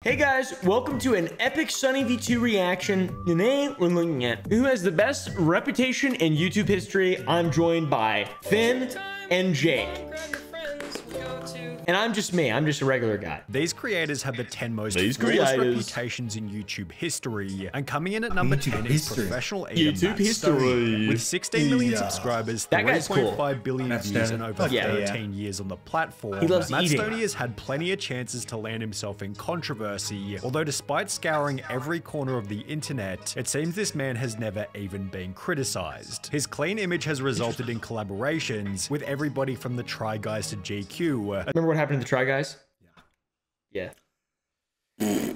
Hey guys, welcome to an epic Sunny V2 reaction. Today we're looking at who has the best reputation in YouTube history. I'm joined by Finn and Jake. And I'm just me. I'm just a regular guy. These creators have the 10 most flawless reputations in YouTube history. And coming in at number 10 is professional eater Matt Stoney. With 16 million subscribers, 3.5 billion views, and over 13 years on the platform. He loves Matt Stoney has had plenty of chances to land himself in controversy. Although despite scouring every corner of the internet, it seems this man has never even been criticized. His clean image has resulted in collaborations with everybody from the Try Guys to GQ. Remember what happened to the Try Guys? Yeah. Do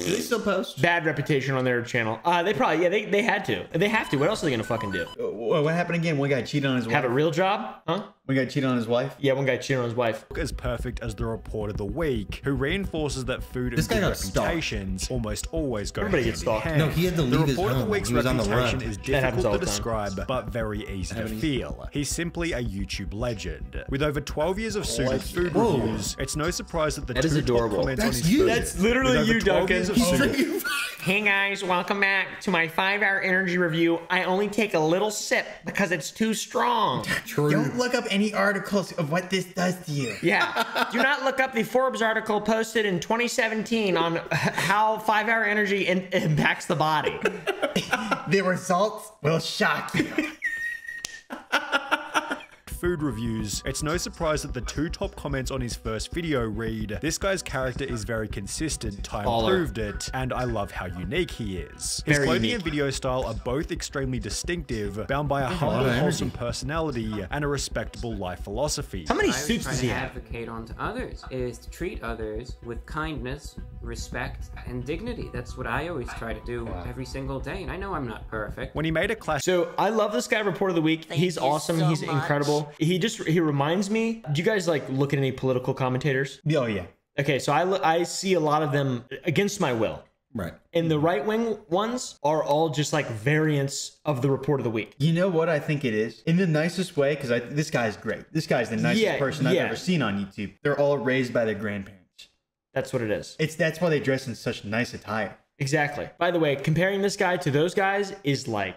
they still post? Bad reputation on their channel. They probably, yeah, they had to. They have to. What else are they gonna fucking do? What happened again? One guy cheated on his wife. Have a real job? Huh? One guy cheated on his wife? Yeah, one guy cheated on his wife. As perfect as the report of the week, who reinforces that food and good reputations almost always go Everybody gets stalked. No, he had to leave his home. The report of the week's reputation is difficult to the describe, but very easy to feel. He's simply a YouTube legend. With over 12 years of suited food reviews, it's no surprise that the two top comments on his food. That's literally you, Duncan. Food, Hey guys, welcome back to my 5-hour energy review. I only take a little sip because it's too strong. Don't look up any articles of what this does to you. Yeah. Do not look up the Forbes article posted in 2017 on how 5-hour energy impacts the body. The results will shock you. Food reviews, it's no surprise that the two top comments on his first video read, "This guy's character is very consistent, time proved it, and I love how unique he is." His clothing and video style are both extremely distinctive, bound by a humble, wholesome personality and a respectable life philosophy. How many suits does he have? Advocate onto others is to treat others with kindness, respect, and dignity. That's what I always try to do every single day, and I know I'm not perfect. When he made a classic, so I love this guy. Report of the week. He's awesome. He's incredible. He reminds me. Do you guys like look at any political commentators? Oh yeah. Okay, so I see a lot of them against my will. Right. And the right-wing ones are all just like variants of the report of the week. You know what I think it is? In the nicest way, because this guy's great. This guy's the nicest person I've ever seen on YouTube. They're all raised by their grandparents. That's what it is. That's why they dress in such nice attire. Exactly. By the way, comparing this guy to those guys is like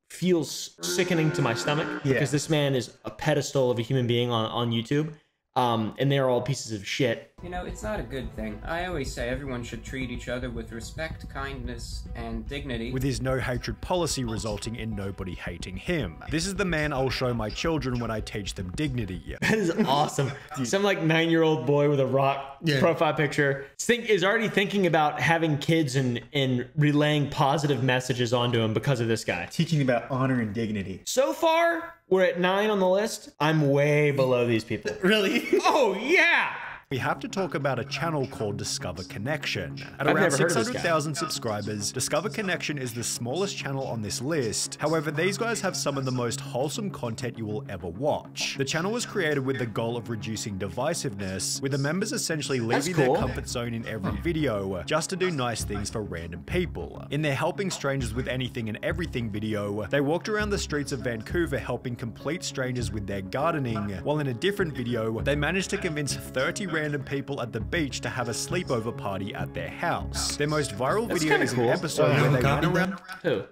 feels sickening to my stomach because this man is a pedestal of a human being on YouTube. And they're all pieces of shit. You know, it's not a good thing. I always say everyone should treat each other with respect, kindness, and dignity. With his no-hatred policy resulting in nobody hating him. This is the man I'll show my children when I teach them dignity. That is awesome. Some like 9-year-old boy with a rock profile picture is already thinking about having kids and relaying positive messages onto him because of this guy. Teaching about honor and dignity. So far, we're at 9 on the list. I'm way below these people. Really? Oh, yeah. We have to talk about a channel called Discover Connection. At around 600,000 subscribers, Discover Connection is the smallest channel on this list. However, these guys have some of the most wholesome content you will ever watch. The channel was created with the goal of reducing divisiveness, with the members essentially leaving their comfort zone in every video, just to do nice things for random people. In their Helping Strangers with Anything and Everything video, they walked around the streets of Vancouver helping complete strangers with their gardening, while in a different video, they managed to convince 30 random people at the beach to have a sleepover party at their house. Their most viral video is an episode where they went around... Who?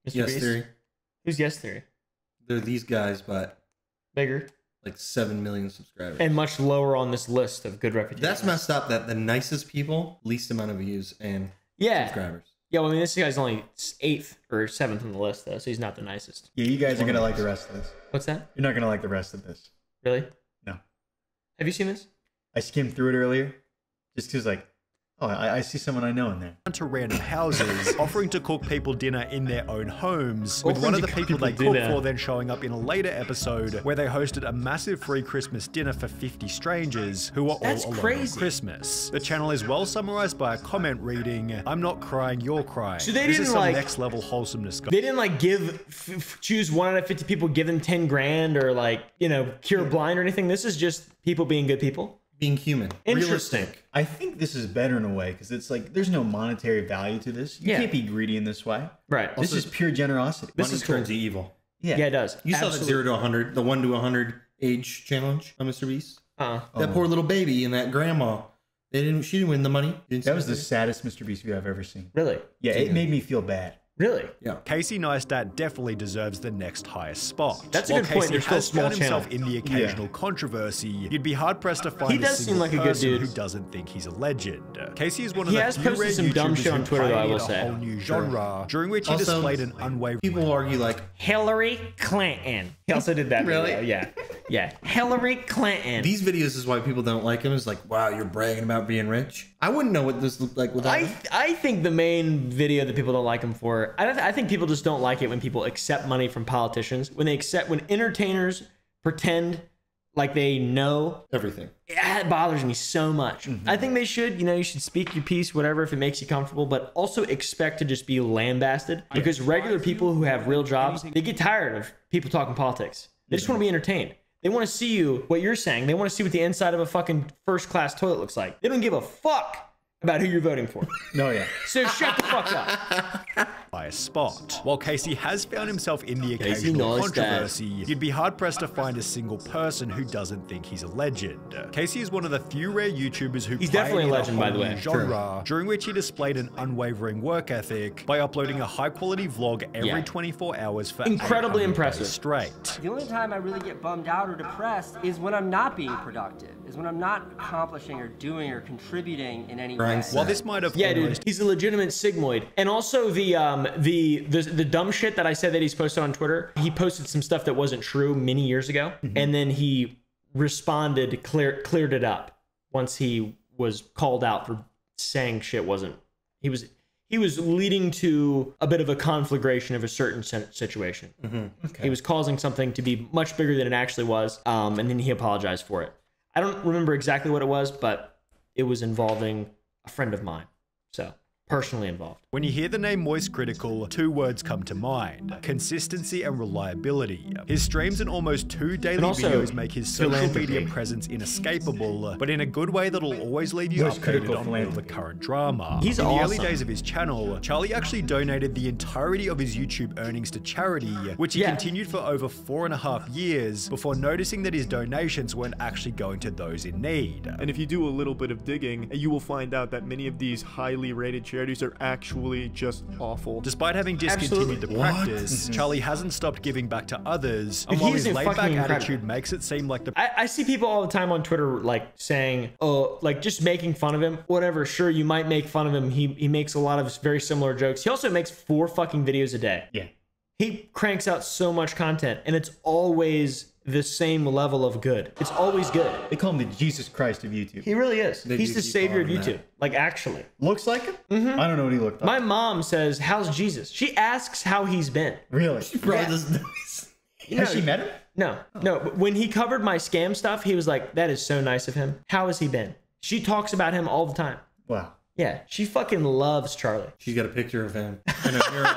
Yes Theory. Who's Yes Theory? They're these guys, but bigger. Like 7 million subscribers. And much lower on this list of good reputation. That's messed up that the nicest people, least amount of views and subscribers. Yeah, well, I mean, this guy's only 8th or 7th on the list, though, so he's not the nicest. Yeah, you guys are going to like the rest of this. What's that? You're not going to like the rest of this. Really? No. Have you seen this? I skimmed through it earlier, just because, like, oh, I see someone I know in there. To random houses, offering to cook people dinner in their own homes, with one of the people they cook for then showing up in a later episode where they hosted a massive free Christmas dinner for 50 strangers who were all alone on Christmas. The channel is well summarized by a comment reading, "I'm not crying, you're crying." So they this didn't is some like next level wholesomeness. They didn't like choose 1 out of 50 people, give them 10 grand or like, you know, cure blind or anything. This is just people being good people. Being human. Interesting. I think this is better in a way because it's like there's no monetary value to this. You can't be greedy in this way. Right. This is pure generosity. This is turns evil. Yeah, it does. You saw that 0 to 100, the 1 to 100 age challenge on Mr. Beast. That poor little baby and that grandma. She didn't win the money. That was the saddest Mr. Beast video I've ever seen. Really? Yeah, it made me feel bad. Really? Yeah. Casey Neistat definitely deserves the next highest spot. That's a good point. There's still a small channel. Himself in the occasional controversy, you'd be hard pressed to find a single person who doesn't think he's a legend. Casey is one of the few rare some dumb shit on Twitter, though, I will a say. whole new genre, during which he displayed an unwavering. People argue like Hillary Clinton. He also did that. Really? Video. Yeah. Hillary Clinton. These videos is why people don't like him. It's like, wow, you're bragging about being rich. I wouldn't know what this looked like without him. I think the main video that people don't like him for, I think people just don't like it when people accept money from politicians. When entertainers pretend like they know everything. It bothers me so much. I think they should, you should speak your piece, whatever, if it makes you comfortable, but also expect to just be lambasted, because regular people who have real jobs, they get tired of people talking politics. They just want to be entertained. They want to see what you're saying. They want to see what the inside of a fucking first-class toilet looks like. They don't give a fuck about who you're voting for. No, yeah. So shut the fuck up. By a spot. While Casey has found himself in the occasional controversy, you'd be hard-pressed to find a single person who doesn't think he's a legend. Casey is one of the few rare YouTubers who he's definitely a legend, by the way. Genre, during which he displayed an unwavering work ethic by uploading a high-quality vlog every 24 hours for incredibly impressive straight. The only time I really get bummed out or depressed is when I'm not being productive, is when I'm not accomplishing or doing or contributing in any way. While this might have dude, he's a legitimate sigmoid. And also the dumb shit that I said that he's posted on Twitter, he posted some stuff that wasn't true many years ago, and then he responded, cleared it up once he was called out for saying shit wasn't. He was leading to a bit of a conflagration of a certain situation. Okay. He was causing something to be much bigger than it actually was, and then he apologized for it. I don't remember exactly what it was, but it was involving a friend of mine, so personally involved. When you hear the name Moist Critical, two words come to mind: consistency and reliability. His streams and almost 2 daily videos make his social media presence inescapable, but in a good way that'll always leave you updated on all the current drama. He's in awesome. the early days of his channel, Charlie actually donated the entirety of his YouTube earnings to charity, which he continued for over 4.5 years before noticing that his donations weren't actually going to those in need. And if you do a little bit of digging, you will find out that many of these highly rated charities are actually just awful. Despite having discontinued the practice, Charlie hasn't stopped giving back to others, and while his laid-back attitude makes it seem like I see people all the time on Twitter like saying, oh, like just making fun of him, whatever, sure, you might make fun of him, he makes a lot of very similar jokes. He also makes 4 fucking videos a day. Yeah. He cranks out so much content, and it's always the same level of good. It's always good. They call him the Jesus Christ of YouTube. He really is. He's the savior of YouTube. Like, actually. Looks like him? I don't know what he looked like. My mom says, how's Jesus? She asks how he's been. Really? She probably doesn't know. Has she met him? No. But when he covered my scam stuff, he was like, that is so nice of him. How has he been? She talks about him all the time. Wow. Yeah, she fucking loves Charlie. She's got a picture of him in a mural.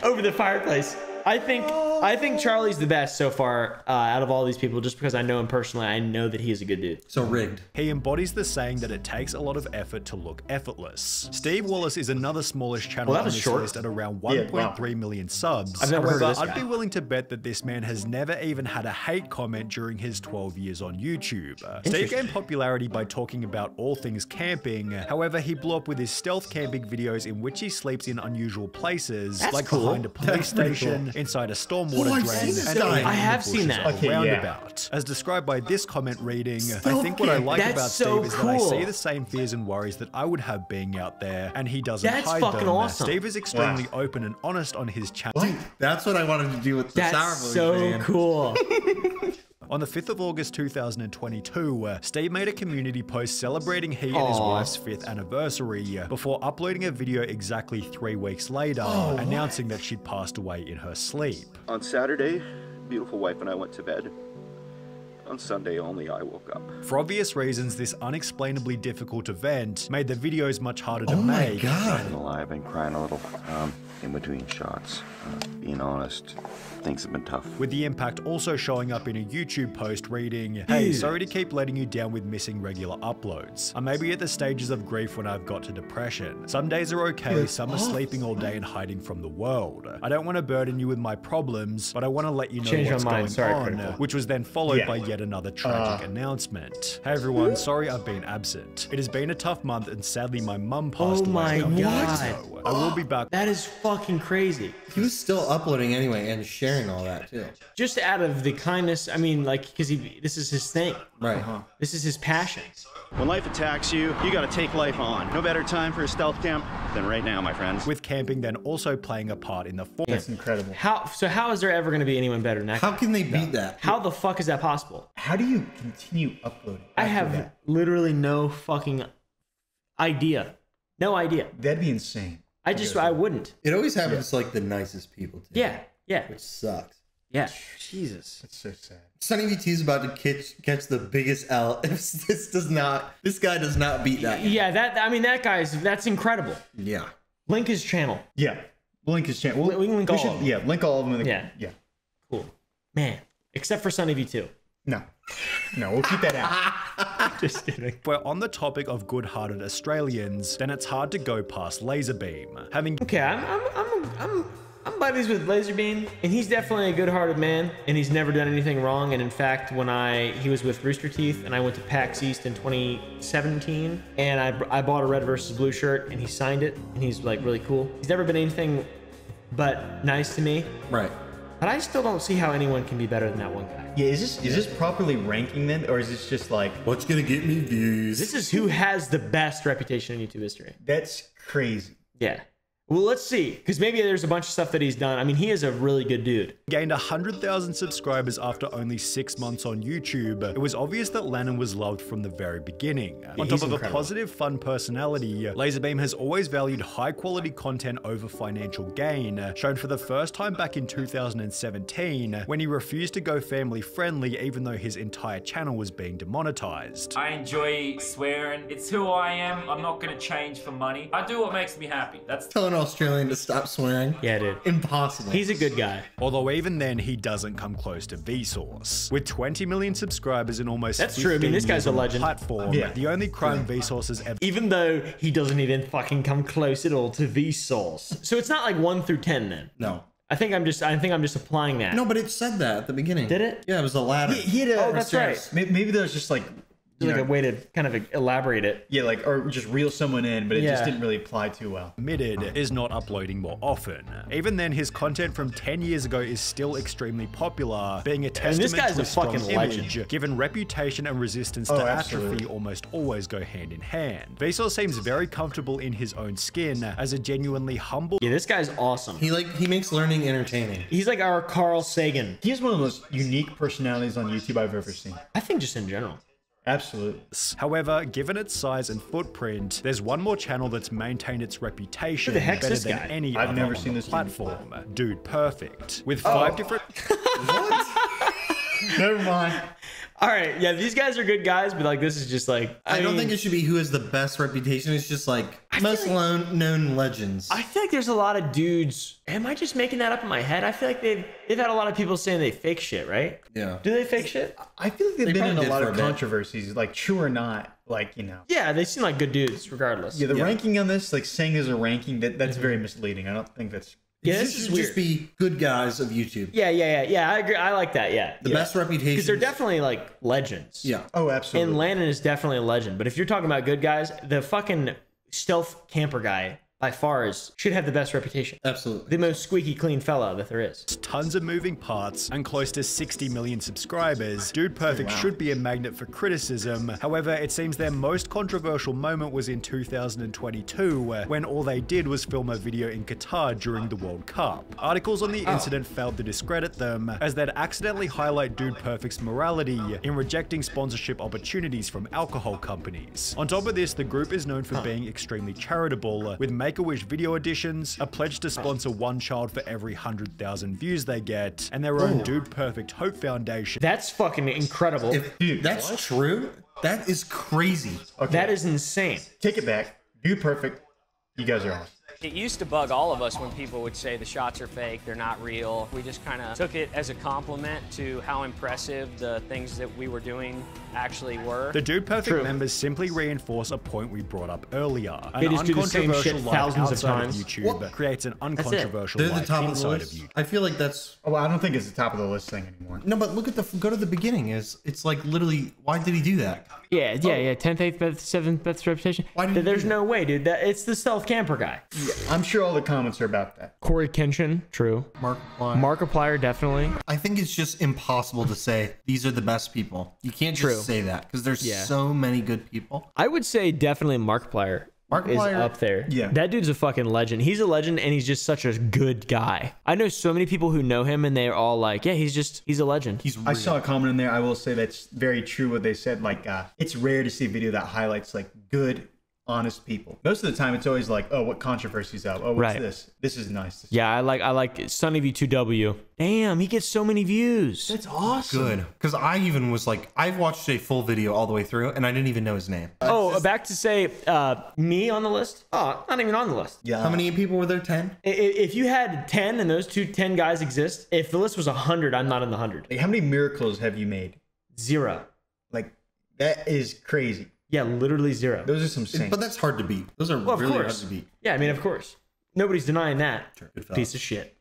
Over the fireplace. I think Charlie's the best so far out of all these people, just because I know him personally. I know that he is a good dude. So rigged. He embodies the saying that it takes a lot of effort to look effortless. Steve Wallace is another smallish channel on this list at around 1.3 million subs. I've never heard of this guy. I'd be willing to bet that this man has never even had a hate comment during his 12 years on YouTube. Steve gained popularity by talking about all things camping. However, he blew up with his stealth camping videos in which he sleeps in unusual places, like behind a police station, inside a stormwater drain, and I have seen that. Roundabout. As described by this comment reading, I think what I like about Steve is that I see the same fears and worries that I would have being out there, and he doesn't hide them. Awesome. Steve is extremely open and honest on his channel. Dude, that's what I wanted to do with the Sour That's so cool. On the 5th of August 2022, Steve made a community post celebrating he and his wife's 5th anniversary before uploading a video exactly 3 weeks later, announcing that she'd passed away in her sleep. On Saturday, beautiful wife and I went to bed. On Sunday only, I woke up. For obvious reasons, this unexplainably difficult event made the videos much harder to make. I'm not gonna lie, I've been crying a little. in between shots. Being honest, things have been tough. With the impact also showing up in a YouTube post reading, "Hey, sorry to keep letting you down with missing regular uploads. I may be at the stages of grief when I've got to depression. Some days are okay, some are sleeping all day and hiding from the world. I don't want to burden you with my problems, but I want to let you know what's going on," which was then followed by yet another tragic announcement. "Hey everyone, sorry I've been absent. It has been a tough month and sadly my mum passed away. Oh my God. So I will be back." That is fucking crazy. He was still uploading anyway and sharing all that too. Just out of the kindness, I mean, like, because this is his thing. Right. This is his passion. When life attacks you, you gotta take life on. No better time for a stealth camp than right now, my friends. With camping then also playing a part in the form. That's incredible. How is there ever going to be anyone better than that? How can they beat that? How the fuck is that possible? How do you continue uploading? I have literally no fucking idea. No idea. That'd be insane. I wouldn't. It always happens to like the nicest people too. Yeah. Which sucks. Yeah. Jesus. That's so sad. Sunny VT is about to catch the biggest L if this guy does not beat that. Yeah, that's incredible. Yeah. Link his channel. Yeah. Link his channel. We can link all of them. Yeah, link all of them. Yeah. Cool. Man. Except for Sunny V2. No, we'll keep that out. Just kidding. If we're on the topic of good-hearted Australians, then it's hard to go past Laserbeam. Okay, I'm buddies with Laserbeam, and he's definitely a good-hearted man, and he's never done anything wrong. And in fact, when he was with Rooster Teeth, and I went to PAX East in 2017, and I bought a red versus blue shirt, and he signed it, and he's like really cool. He's never been anything but nice to me. Right. But I still don't see how anyone can be better than that one guy. Yeah, is this properly ranking then, or is this just like what's gonna get me views? This is who has the best reputation in YouTube history. That's crazy. Yeah. Well, let's see, because maybe there's a bunch of stuff that he's done. I mean, he is a really good dude. Gained 100,000 subscribers after only 6 months on YouTube. It was obvious that Lannon was loved from the very beginning. On top of a positive, fun personality, Laserbeam has always valued high-quality content over financial gain, shown for the first time back in 2017, when he refused to go family-friendly even though his entire channel was being demonetized. I enjoy swearing. It's who I am. I'm not going to change for money. I do what makes me happy. That's telling Australian to stop swearing. Yeah, dude. Impossible. He's a good guy. Although even then, he doesn't come close to Vsauce. With 20 million subscribers and almost That's true. I mean, this guy's a legend. Platform, the only crime Vsauce has ever... Even though he doesn't even fucking come close at all to Vsauce. So it's not like 1 through 10 then? No. I think I'm just applying that. No, but it said that at the beginning. Did it? Yeah, it was a ladder. He had a, oh, that's right. Maybe there's just like... Like a way to kind of elaborate it. Yeah, like, or just reel someone in, but it just didn't really apply too well. Admitted is not uploading more often. Even then, his content from 10 years ago is still extremely popular, being a testament to his strong image, given reputation and resistance to atrophy almost always go hand in hand. Vsauce seems very comfortable in his own skin as a genuinely humble... Yeah, this guy's awesome. He makes learning entertaining. He's like our Carl Sagan. He has one of the most unique personalities on YouTube I've ever seen. I think just in general. Absolutely. However, given its size and footprint, there's one more channel that's maintained its reputation better than any I've other never on seen the this platform. Dude Perfect. With 5 different... What? Never mind. All right, yeah, these guys are good guys, but like this is just like I don't think it should be who has the best reputation. It's just like most known legends. I feel like there's a lot of dudes. Am I just making that up in my head? I feel like they've had a lot of people saying they fake shit, right? Yeah. Do they fake shit? I feel like they've been in a lot of controversies, like true or not, like, you know. Yeah, they seem like good dudes regardless. Yeah, the ranking on this, like saying there's a ranking, that's very misleading. I don't think that's... Yeah, this should just be good guys of YouTube. Yeah, I agree. I like that. Yeah, the best reputation because they're definitely like legends. Yeah. Oh, absolutely. And Landon is definitely a legend. But if you're talking about good guys, the fucking stealth camper guy by far should have the best reputation. Absolutely. The most squeaky clean fella that there is. Tons of moving parts and close to 60 million subscribers. Dude Perfect should be a magnet for criticism. However, it seems their most controversial moment was in 2022, when all they did was film a video in Qatar during the World Cup. Articles on the incident failed to discredit them, as they'd accidentally highlight Dude Perfect's morality in rejecting sponsorship opportunities from alcohol companies. On top of this, the group is known for being extremely charitable, with Make-A-Wish video editions, a pledge to sponsor one child for every 100,000 views they get, and their own Dude Perfect Hope Foundation. That's fucking incredible. Dude, that's true? That is crazy. Okay. That is insane. Take it back. Dude Perfect. You guys are awesome. It used to bug all of us when people would say the shots are fake, they're not real. We just kind of took it as a compliment to how impressive the things that we were doing actually were. The Dude Perfect members simply reinforce a point we brought up earlier. An they just do the same shit thousands of times. YouTube creates an uncontroversial They're the top of the inside list. of YouTube. I feel like that's... Well, I don't think it's the top of the list thing anymore. No, but look at go to the beginning. It's like literally, why did he do that? Yeah, 10th, 8th, 5th, 7th, best reputation. Why did There's no way, dude. It's the self-camper guy. Yeah, I'm sure all the comments are about that. Corey Kenshin, true. Markiplier, definitely. I think it's just impossible to say these are the best people. You can't just say that because there's so many good people. I would say definitely Markiplier is up there. Yeah. That dude's a fucking legend. He's a legend and he's just such a good guy. I know so many people who know him and they're all like, yeah, he's a legend. I saw a comment in there. I will say that's very true what they said. Like, it's rare to see a video that highlights like good, honest people. Most of the time it's always like, oh, what controversy's up? Oh, what's this? This is nice. Yeah, I like Sunny V2W. Damn, he gets so many views. That's awesome. Good. Because I even was like, I've watched a full video all the way through and I didn't even know his name. Back to say me on the list? Oh, not even on the list. Yeah. How many people were there? 10? If you had 10 and those 10 guys exist, if the list was 100, I'm not in the 100. Like, how many miracles have you made? 0. Like, that is crazy. Yeah, literally 0. Those are some saints. But that's hard to beat. Those are really hard to beat. Yeah, I mean, of course. Nobody's denying that. Sure. Piece of shit.